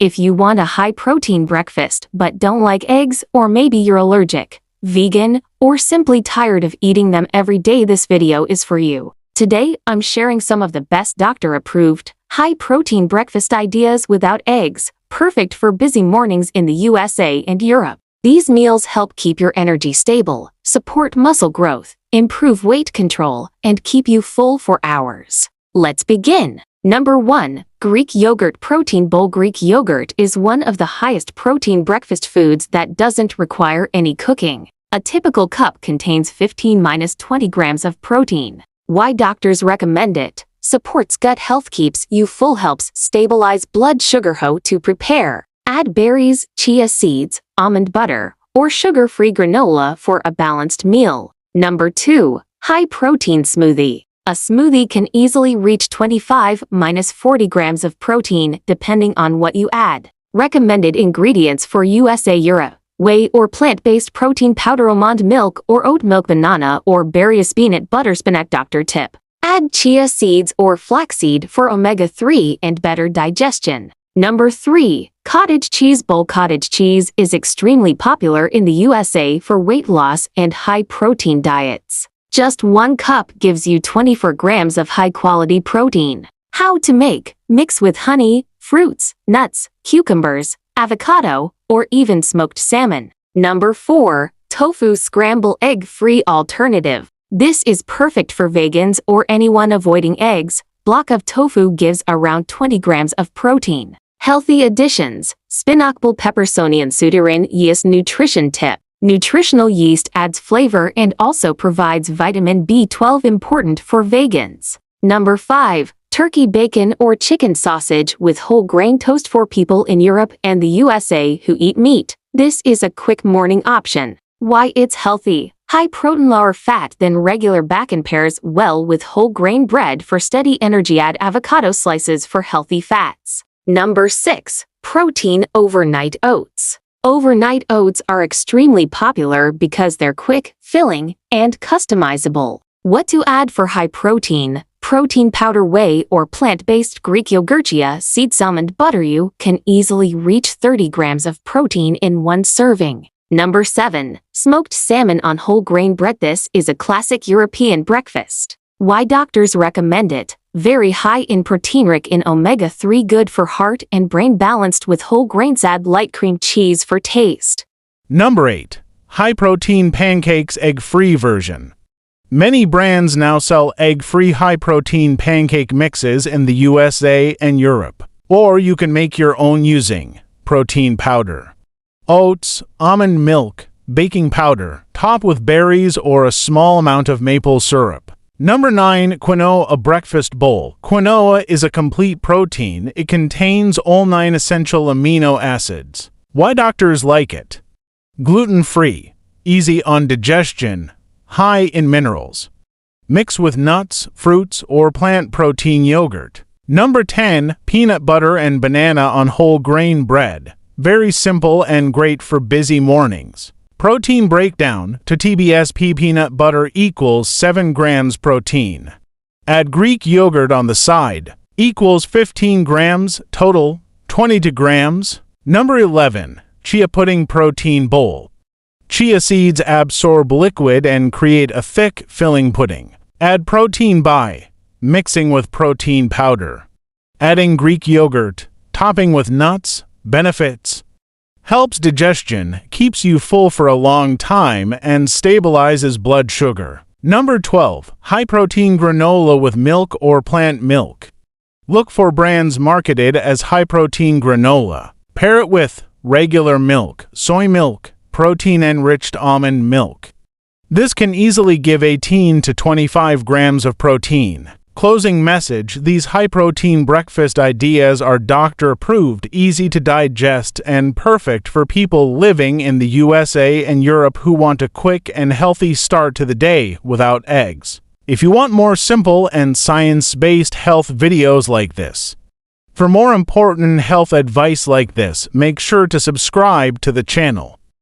If you want a high-protein breakfast but don't like eggs, or maybe you're allergic, vegan, or simply tired of eating them every day, this video is for you. Today, I'm sharing some of the best doctor-approved, high-protein breakfast ideas without eggs, perfect for busy mornings in the USA and Europe. These meals help keep your energy stable, support muscle growth, improve weight control, and keep you full for hours. Let's begin. Number 1. Greek Yogurt Protein Bowl. Greek yogurt is one of the highest protein breakfast foods that doesn't require any cooking. A typical cup contains 15–20 grams of protein. Why doctors recommend it? Supports gut health, keeps you full, helps stabilize blood sugar. How to prepare? Add berries, chia seeds, almond butter, or sugar-free granola for a balanced meal. Number 2. High-protein smoothie. A smoothie can easily reach 25–40 grams of protein depending on what you add. Recommended ingredients for USA Europe: whey or plant-based protein powder, almond milk or oat milk, banana or berries, peanut butter, spinach. Doctor tip: add chia seeds or flaxseed for omega-3 and better digestion. Number 3. Cottage cheese bowl. Cottage cheese is extremely popular in the USA for weight loss and high-protein diets. Just 1 cup gives you 24 grams of high-quality protein. How to make? Mix with honey, fruits, nuts, cucumbers, avocado, or even smoked salmon. Number 4. Tofu scramble egg-free alternative. This is perfect for vegans or anyone avoiding eggs. Block of tofu gives around 20 grams of protein. Healthy additions: spinach, bell pepper, onion, sudarin, yeast. Nutrition tip: nutritional yeast adds flavor and also provides vitamin B12, important for vegans. Number 5. Turkey bacon or chicken sausage with whole grain toast. For people in Europe and the USA who eat meat, this is a quick morning option. Why it's healthy? High protein, lower fat than regular bacon, pairs well with whole grain bread for steady energy. Add avocado slices for healthy fats. Number 6. Protein overnight oats. Overnight oats are extremely popular because they're quick, filling, and customizable. What to add for high protein? Protein powder, whey, or plant-based Greek yogurt, chia seeds, almond butter. You can easily reach 30 grams of protein in 1 serving. Number 7. Smoked salmon on whole grain bread. This is a classic European breakfast. Why doctors recommend it? Very high in protein, rich in omega-3, good for heart and brain, balanced with whole grains. Add light cream cheese for taste. Number 8. High-protein pancakes egg-free version. Many brands now sell egg-free high-protein pancake mixes in the USA and Europe. Or you can make your own using protein powder, oats, almond milk, baking powder, top with berries or a small amount of maple syrup. Number 9. Quinoa breakfast bowl. Quinoa is a complete protein. It contains all 9 essential amino acids. Why doctors like it? Gluten-free, easy on digestion, high in minerals. Mix with nuts, fruits, or plant protein yogurt. Number 10. Peanut butter and banana on whole grain bread. Very simple and great for busy mornings. Protein breakdown to TBSP: peanut butter equals 7 grams protein. Add Greek yogurt on the side, equals 15 grams, total 22 grams. Number 11. Chia pudding protein bowl. Chia seeds absorb liquid and create a thick, filling pudding. Add protein by mixing with protein powder. Adding Greek yogurt, topping with nuts. Benefits: helps digestion, keeps you full for a long time, and stabilizes blood sugar. Number 12. High-protein granola with milk or plant milk. Look for brands marketed as high-protein granola. Pair it with regular milk, soy milk, protein-enriched almond milk. This can easily give 18 to 25 grams of protein. Closing message: these high-protein breakfast ideas are doctor-approved, easy to digest, and perfect for people living in the USA and Europe who want a quick and healthy start to the day without eggs. If you want more simple and science-based health videos like this, for more important health advice like this, make sure to subscribe to the channel.